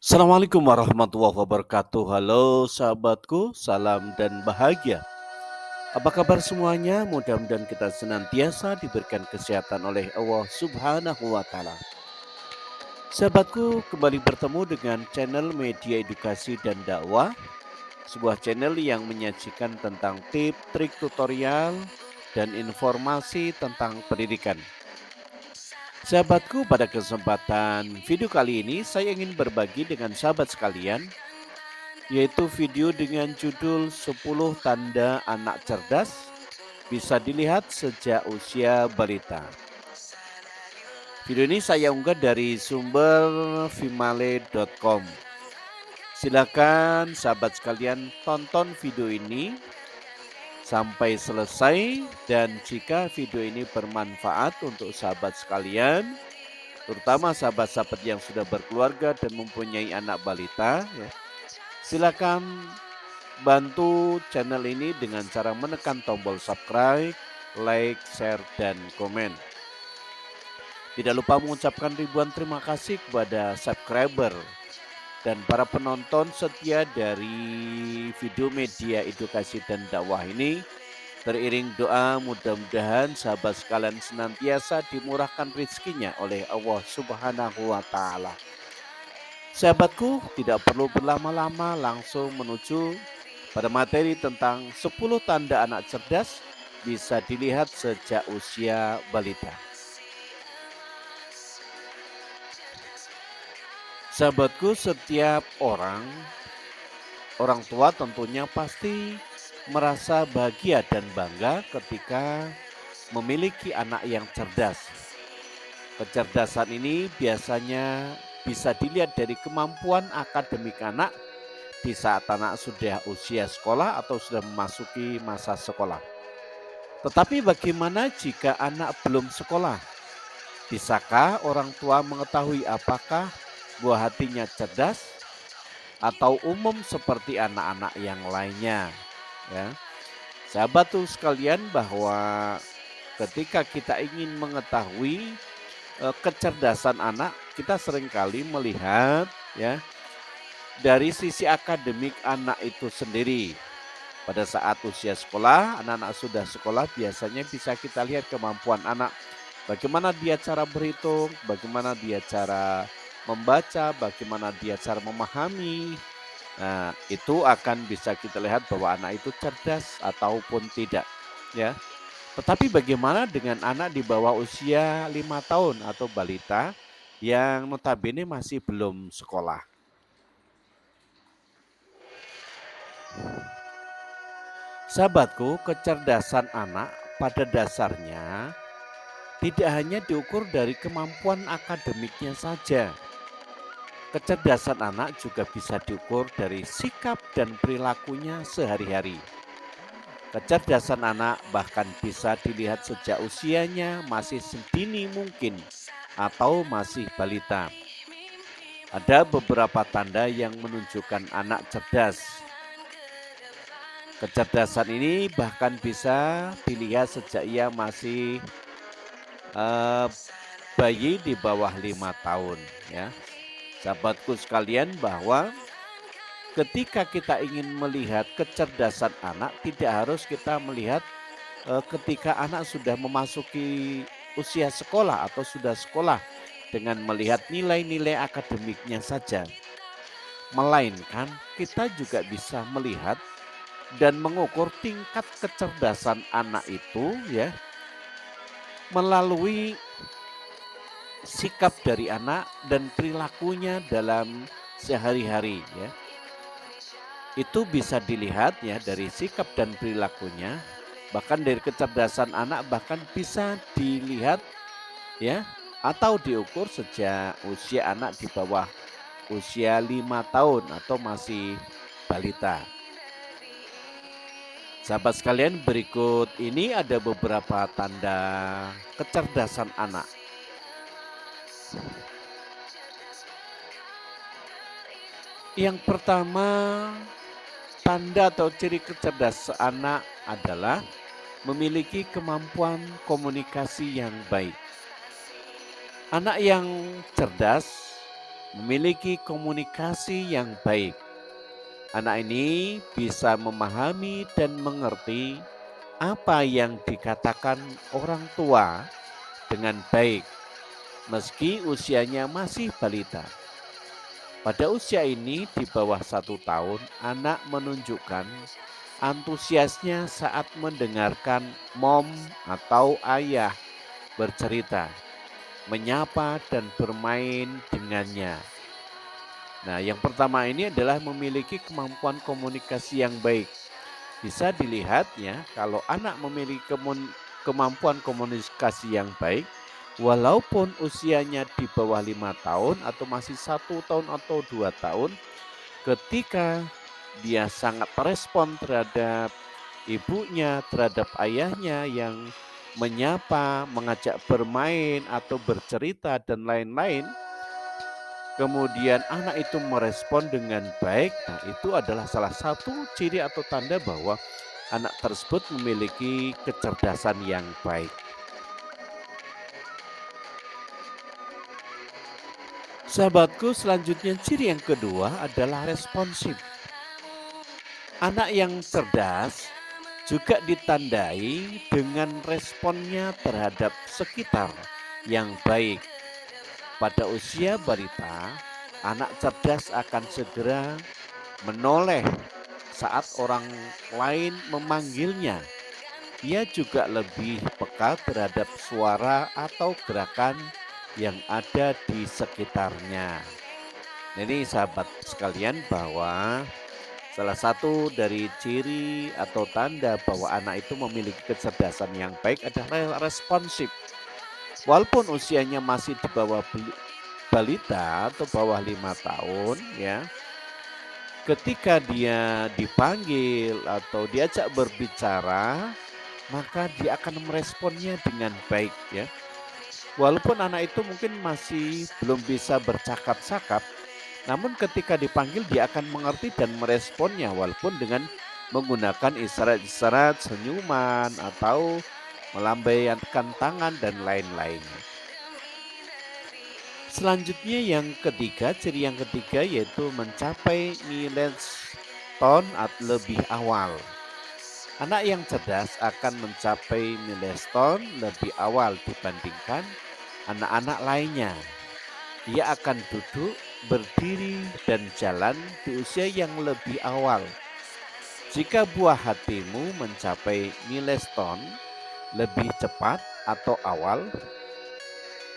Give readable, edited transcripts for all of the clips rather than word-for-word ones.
Assalamualaikum warahmatullahi wabarakatuh. Halo sahabatku, salam dan bahagia. Apa kabar semuanya? Mudah-mudahan kita senantiasa diberikan kesehatan oleh Allah Subhanahu wa taala. Sahabatku, kembali bertemu dengan channel Media Edukasi dan Dakwah, sebuah channel yang menyajikan tentang tips, trik, tutorial dan informasi tentang pendidikan. Sahabatku, pada kesempatan video kali ini saya ingin berbagi dengan sahabat sekalian, yaitu video dengan judul 10 tanda anak cerdas bisa dilihat sejak usia balita. Video ini saya unggah dari sumber vimale.com. Silakan sahabat sekalian tonton video ini sampai selesai, dan jika video ini bermanfaat untuk sahabat sekalian, terutama sahabat-sahabat yang sudah berkeluarga dan mempunyai anak balita, ya, silakan bantu channel ini dengan cara menekan tombol subscribe, like, share, dan komen. Tidak lupa mengucapkan ribuan terima kasih kepada subscriber dan para penonton setia dari video Media Edukasi dan Dakwah ini. Teriring doa, mudah-mudahan sahabat sekalian senantiasa dimurahkan rezekinya oleh Allah Subhanahu wa taala. Sahabatku, tidak perlu berlama-lama, langsung menuju pada materi tentang 10 tanda anak cerdas bisa dilihat sejak usia balita. Sahabatku, setiap orang tua tentunya pasti merasa bahagia dan bangga ketika memiliki anak yang cerdas. Kecerdasan ini biasanya bisa dilihat dari kemampuan akademik anak di saat anak sudah usia sekolah atau sudah memasuki masa sekolah. Tetapi bagaimana jika anak belum sekolah? Bisakah orang tua mengetahui apakah buah hatinya cerdas atau umum seperti anak-anak yang lainnya? Ya, sahabat tuh sekalian, bahwa ketika kita ingin mengetahui kecerdasan anak, kita seringkali melihat, ya, dari sisi akademik anak itu sendiri. Pada saat usia sekolah, anak-anak sudah sekolah, biasanya bisa kita lihat kemampuan anak. Bagaimana dia cara berhitung, bagaimana dia cara membaca, bagaimana dia cara memahami. Nah, itu akan bisa kita lihat bahwa anak itu cerdas ataupun tidak, ya. Tetapi bagaimana dengan anak di bawah usia 5 tahun atau balita yang notabene masih belum sekolah? Sahabatku, kecerdasan anak pada dasarnya tidak hanya diukur dari kemampuan akademiknya saja. Kecerdasan anak juga bisa diukur dari sikap dan perilakunya sehari-hari. Kecerdasan anak bahkan bisa dilihat sejak usianya masih sedini mungkin atau masih balita. Ada beberapa tanda yang menunjukkan anak cerdas. Kecerdasan ini bahkan bisa dilihat sejak ia masih eh, bayi di bawah 5 tahun, ya. Sahabatku sekalian, bahwa ketika kita ingin melihat kecerdasan anak, tidak harus kita melihat ketika anak sudah memasuki usia sekolah atau sudah sekolah dengan melihat nilai-nilai akademiknya saja. Melainkan kita juga bisa melihat dan mengukur tingkat kecerdasan anak itu, ya, melalui sikap dari anak dan perilakunya dalam sehari-hari, ya. Itu bisa dilihat, ya, dari sikap dan perilakunya, bahkan dari kecerdasan anak bahkan bisa dilihat, ya, atau diukur sejak usia anak di bawah usia 5 tahun atau masih balita. Sahabat sekalian, berikut ini ada beberapa tanda kecerdasan anak. Yang pertama, tanda atau ciri kecerdasan anak adalah memiliki kemampuan komunikasi yang baik. Anak yang cerdas memiliki komunikasi yang baik. Anak ini bisa memahami dan mengerti apa yang dikatakan orang tua dengan baik, meski usianya masih balita. Pada usia ini di bawah 1 tahun, anak menunjukkan antusiasnya saat mendengarkan mom atau ayah bercerita, menyapa dan bermain dengannya. Nah, yang pertama ini adalah memiliki kemampuan komunikasi yang baik. Bisa dilihat ya, kalau anak memiliki kemampuan komunikasi yang baik, walaupun usianya di bawah 5 tahun atau masih 1 tahun atau 2 tahun, ketika dia sangat respon terhadap ibunya, terhadap ayahnya yang menyapa, mengajak bermain atau bercerita dan lain-lain, kemudian anak itu merespon dengan baik. Nah, itu adalah salah satu ciri atau tanda bahwa anak tersebut memiliki kecerdasan yang baik. Sahabatku, selanjutnya ciri yang kedua adalah responsif. Anak yang cerdas juga ditandai dengan responnya terhadap sekitar yang baik. Pada usia balita, anak cerdas akan segera menoleh saat orang lain memanggilnya. Ia juga lebih peka terhadap suara atau gerakan yang ada di sekitarnya. Ini sahabat sekalian, bahwa salah satu dari ciri atau tanda bahwa anak itu memiliki kecerdasan yang baik adalah responsif. Walaupun usianya masih di bawah balita atau bawah 5 tahun ya, ketika dia dipanggil atau diajak berbicara, maka dia akan meresponnya dengan baik ya. Walaupun anak itu mungkin masih belum bisa bercakap-cakap, namun ketika dipanggil dia akan mengerti dan meresponnya walaupun dengan menggunakan isyarat-isyarat, senyuman atau melambaikan tangan dan lain-lainnya. Selanjutnya yang ketiga, ciri yang ketiga yaitu mencapai milestone lebih awal. Anak yang cerdas akan mencapai milestone lebih awal dibandingkan anak-anak lainnya. Ia akan duduk, berdiri, dan jalan di usia yang lebih awal. Jika buah hatimu mencapai milestone lebih cepat atau awal,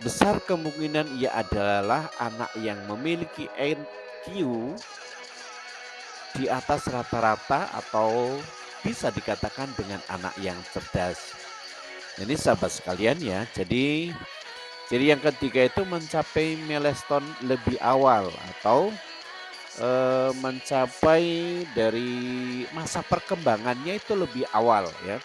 besar kemungkinan ia adalah anak yang memiliki IQ di atas rata-rata atau bisa dikatakan dengan anak yang cerdas. Ini sahabat sekalian ya, jadi ciri yang ketiga itu mencapai milestone lebih awal atau mencapai dari masa perkembangannya itu lebih awal ya.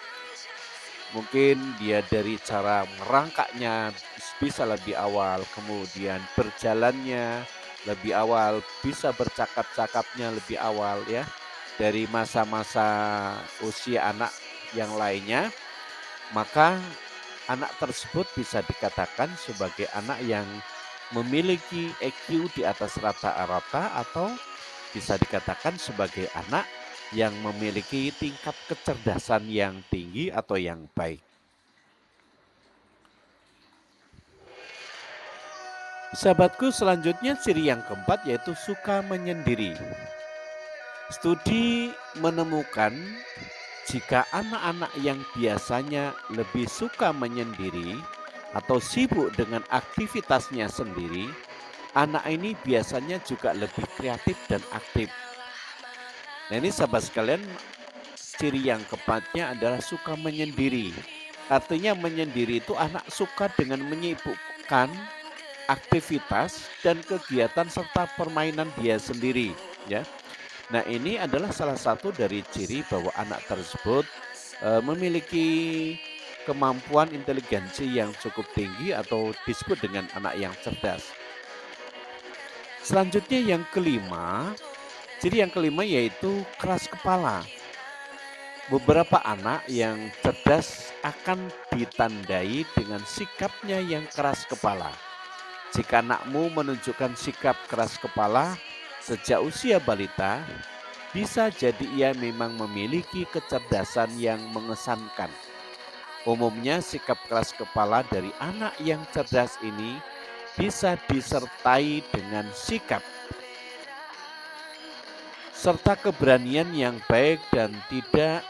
Mungkin dia dari cara merangkaknya bisa lebih awal, kemudian berjalannya lebih awal, bisa bercakap-cakapnya lebih awal ya. Dari masa-masa usia anak yang lainnya, maka anak tersebut bisa dikatakan sebagai anak yang memiliki EQ di atas rata-rata atau bisa dikatakan sebagai anak yang memiliki tingkat kecerdasan yang tinggi atau yang baik. Sahabatku, selanjutnya ciri yang keempat yaitu suka menyendiri. Studi menemukan jika anak-anak yang biasanya lebih suka menyendiri atau sibuk dengan aktivitasnya sendiri, anak ini biasanya juga lebih kreatif dan aktif. Nah, ini sahabat sekalian, ciri yang keempatnya adalah suka menyendiri. Artinya menyendiri itu anak suka dengan menyibukkan aktivitas dan kegiatan serta permainan dia sendiri ya. Nah, ini adalah salah satu dari ciri bahwa anak tersebut memiliki kemampuan inteligensi yang cukup tinggi atau disebut dengan anak yang cerdas. Selanjutnya yang kelima, ciri yang kelima yaitu keras kepala. Beberapa anak yang cerdas akan ditandai dengan sikapnya yang keras kepala. Jika anakmu menunjukkan sikap keras kepala sejak usia balita, bisa jadi ia memang memiliki kecerdasan yang mengesankan. Umumnya sikap keras kepala dari anak yang cerdas ini bisa disertai dengan sikap serta keberanian yang baik dan tidak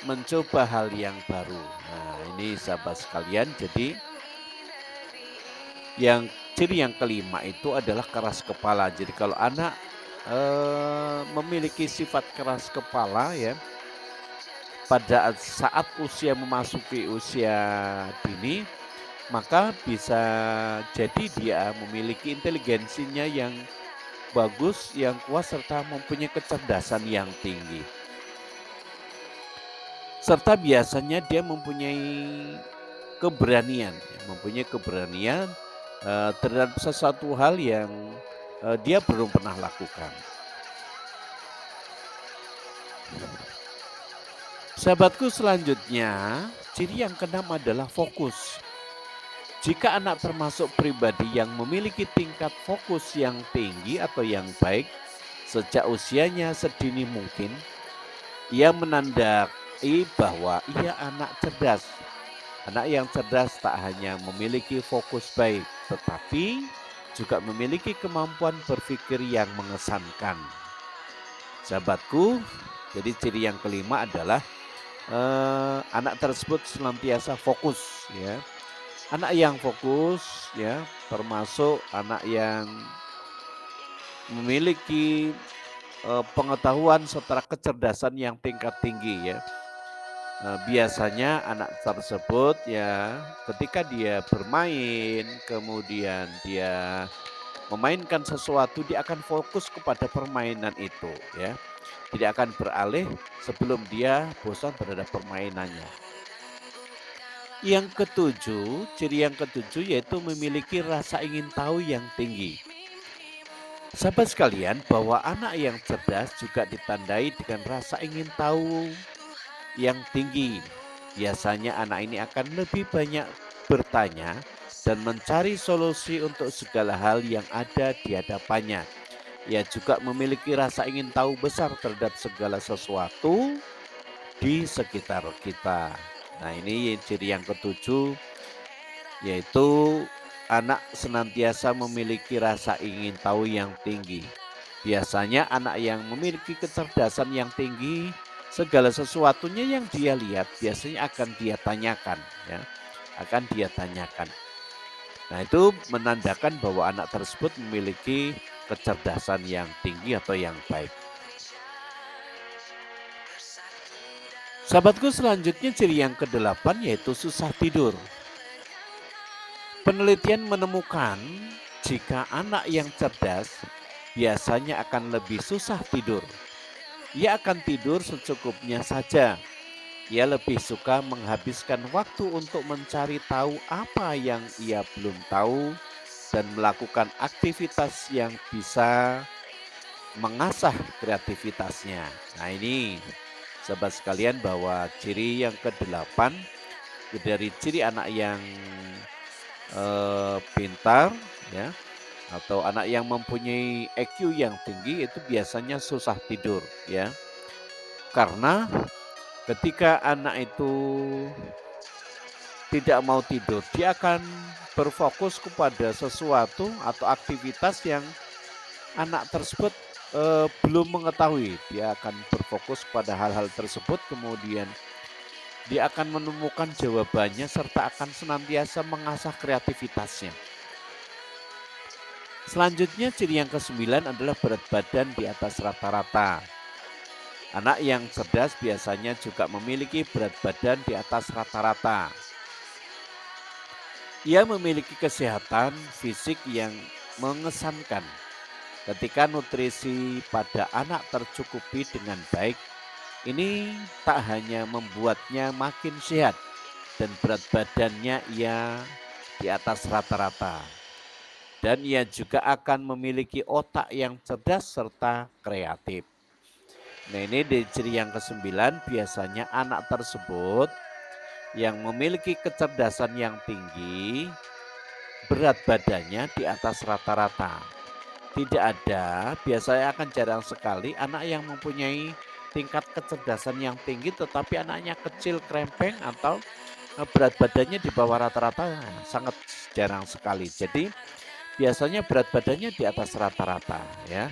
mencoba hal yang baru. Nah, ini sahabat sekalian, jadi ciri yang kelima itu adalah keras kepala. Jadi kalau anak memiliki sifat keras kepala ya, pada saat usia memasuki usia dini, maka bisa jadi dia memiliki inteligensinya yang bagus, yang kuat, serta mempunyai kecerdasan yang tinggi. Serta biasanya dia mempunyai keberanian terhadap sesuatu hal yang dia belum pernah lakukan. Sahabatku, selanjutnya, ciri yang keenam adalah fokus. Jika anak termasuk pribadi yang memiliki tingkat fokus yang tinggi atau yang baik sejak usianya sedini mungkin, ia menandai bahwa ia anak cerdas. Anak yang cerdas tak hanya memiliki fokus baik, tetapi juga memiliki kemampuan berpikir yang mengesankan. Sahabatku, jadi ciri yang kelima adalah anak tersebut senantiasa fokus ya. Anak yang fokus ya, termasuk anak yang memiliki pengetahuan serta kecerdasan yang tingkat tinggi ya. Biasanya anak tersebut ya, ketika dia bermain, kemudian dia memainkan sesuatu, dia akan fokus kepada permainan itu ya. Tidak akan beralih sebelum dia bosan terhadap permainannya. Yang ketujuh, ciri yang ketujuh yaitu memiliki rasa ingin tahu yang tinggi. Sahabat sekalian, bahwa anak yang cerdas juga ditandai dengan rasa ingin tahu yang tinggi. Biasanya anak ini akan lebih banyak bertanya dan mencari solusi untuk segala hal yang ada di hadapannya. Ia juga memiliki rasa ingin tahu besar terhadap segala sesuatu di sekitar kita. Nah, ini ciri yang ketujuh, yaitu anak senantiasa memiliki rasa ingin tahu yang tinggi. Biasanya anak yang memiliki kecerdasan yang tinggi, segala sesuatunya yang dia lihat biasanya akan dia tanyakan ya, akan dia tanyakan. Nah, itu menandakan bahwa anak tersebut memiliki kecerdasan yang tinggi atau yang baik. Sahabatku, selanjutnya ciri yang kedelapan yaitu susah tidur. Penelitian menemukan jika anak yang cerdas biasanya akan lebih susah tidur. Ia akan tidur secukupnya saja. Ia lebih suka menghabiskan waktu untuk mencari tahu apa yang ia belum tahu dan melakukan aktivitas yang bisa mengasah kreativitasnya. Nah, ini sahabat sekalian, bahwa ciri yang kedelapan dari ciri anak yang pintar ya, atau anak yang mempunyai EQ yang tinggi itu biasanya susah tidur ya. Karena ketika anak itu tidak mau tidur, dia akan berfokus kepada sesuatu atau aktivitas yang anak tersebut belum mengetahui. Dia akan berfokus pada hal-hal tersebut, kemudian dia akan menemukan jawabannya serta akan senantiasa mengasah kreativitasnya. Selanjutnya, ciri yang ke-9 adalah berat badan di atas rata-rata. Anak yang cerdas biasanya juga memiliki berat badan di atas rata-rata. Ia memiliki kesehatan fisik yang mengesankan. Ketika nutrisi pada anak tercukupi dengan baik, ini tak hanya membuatnya makin sehat dan berat badannya ia di atas rata-rata. Dan ia juga akan memiliki otak yang cerdas serta kreatif. Nah, ini di ciri yang ke-9, biasanya anak tersebut yang memiliki kecerdasan yang tinggi berat badannya di atas rata-rata. Tidak ada, biasanya akan jarang sekali anak yang mempunyai tingkat kecerdasan yang tinggi tetapi anaknya kecil, krempeng atau berat badannya di bawah rata-rata, sangat jarang sekali. Jadi biasanya berat badannya di atas rata-rata ya.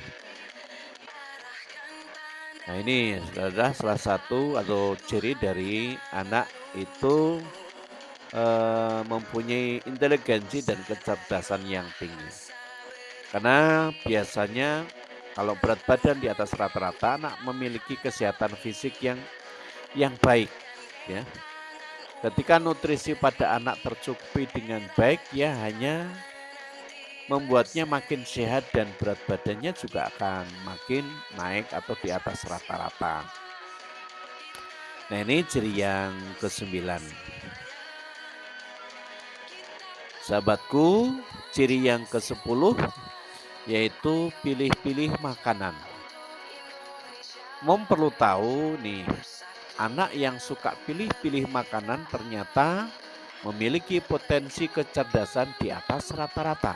Nah ini adalah salah satu atau ciri dari anak itu mempunyai inteligensi dan kecerdasan yang tinggi. Karena biasanya kalau berat badan di atas rata-rata, anak memiliki kesehatan fisik yang baik ya. Ketika nutrisi pada anak tercukupi dengan baik, ya hanya membuatnya makin sehat dan berat badannya juga akan makin naik atau di atas rata-rata. Nah ini ciri yang ke-9. Sahabatku, ciri yang ke-10 yaitu pilih-pilih makanan. Mom perlu tahu nih, anak yang suka pilih-pilih makanan ternyata memiliki potensi kecerdasan di atas rata-rata.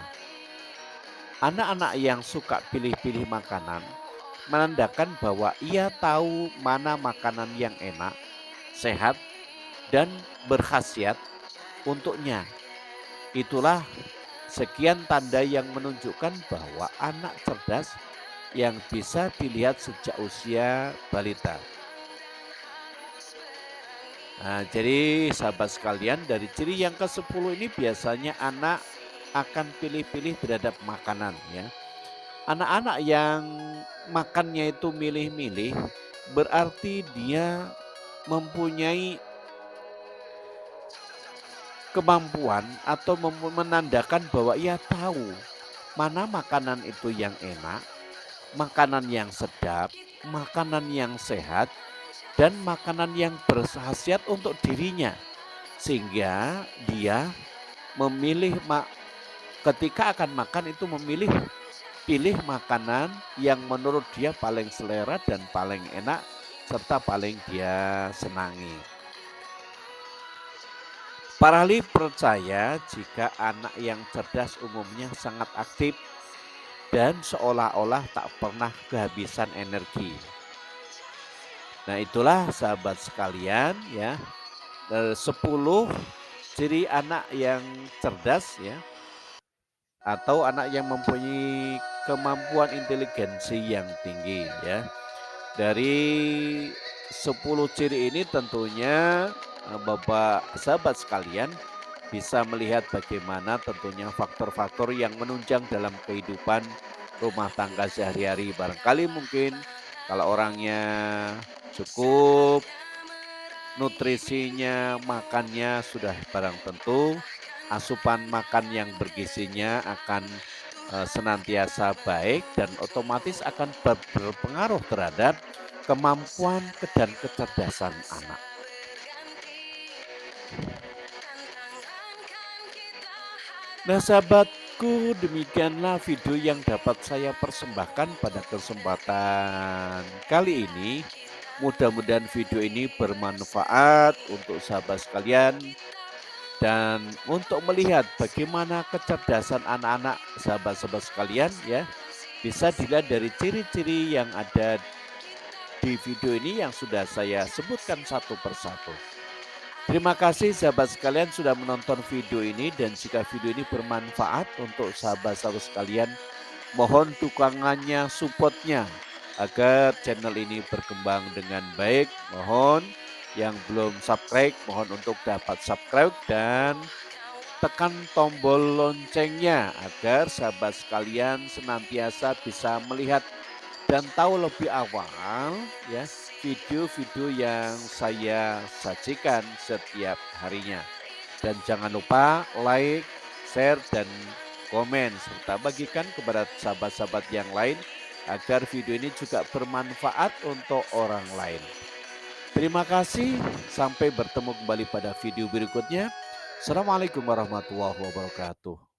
Anak-anak yang suka pilih-pilih makanan menandakan bahwa ia tahu mana makanan yang enak, sehat, dan berkhasiat untuknya. Itulah sekian tanda yang menunjukkan bahwa anak cerdas yang bisa dilihat sejak usia balita. Nah, jadi sahabat sekalian, dari ciri yang ke-10 ini biasanya anak akan pilih-pilih terhadap makanan ya. Anak-anak yang makannya itu milih-milih berarti dia mempunyai kemampuan atau menandakan bahwa ia tahu mana makanan itu yang enak, makanan yang sedap, makanan yang sehat, dan makanan yang berkhasiat untuk dirinya. Sehingga dia memilih ketika akan makan itu pilih makanan yang menurut dia paling selera dan paling enak serta paling dia senangi. Para ahli percaya jika anak yang cerdas umumnya sangat aktif dan seolah-olah tak pernah kehabisan energi. Nah itulah sahabat sekalian ya, 10 ciri anak yang cerdas ya, atau anak yang mempunyai kemampuan inteligensi yang tinggi ya. Dari 10 ciri ini tentunya Bapak sahabat sekalian bisa melihat bagaimana tentunya faktor-faktor yang menunjang dalam kehidupan rumah tangga sehari-hari. Barangkali mungkin kalau orangnya cukup, nutrisinya, makannya sudah barang tentu, asupan makan yang bergizinya akan senantiasa baik dan otomatis akan berpengaruh terhadap kemampuan dan kecerdasan anak. Nah sahabatku, demikianlah video yang dapat saya persembahkan pada kesempatan kali ini. Mudah-mudahan video ini bermanfaat untuk sahabat sekalian dan untuk melihat bagaimana kecerdasan anak-anak sahabat-sahabat sekalian ya. Bisa dilihat dari ciri-ciri yang ada di video ini yang sudah saya sebutkan satu persatu. Terima kasih sahabat sekalian sudah menonton video ini, dan jika video ini bermanfaat untuk sahabat-sahabat sekalian, mohon dukungannya, supportnya agar channel ini berkembang dengan baik. Mohon yang belum subscribe, mohon untuk dapat subscribe dan tekan tombol loncengnya agar sahabat sekalian senantiasa bisa melihat dan tahu lebih awal ya video-video yang saya sajikan setiap harinya. Dan jangan lupa like, share, dan komen serta bagikan kepada sahabat-sahabat yang lain agar video ini juga bermanfaat untuk orang lain. Terima kasih, sampai bertemu kembali pada video berikutnya. Assalamualaikum warahmatullahi wabarakatuh.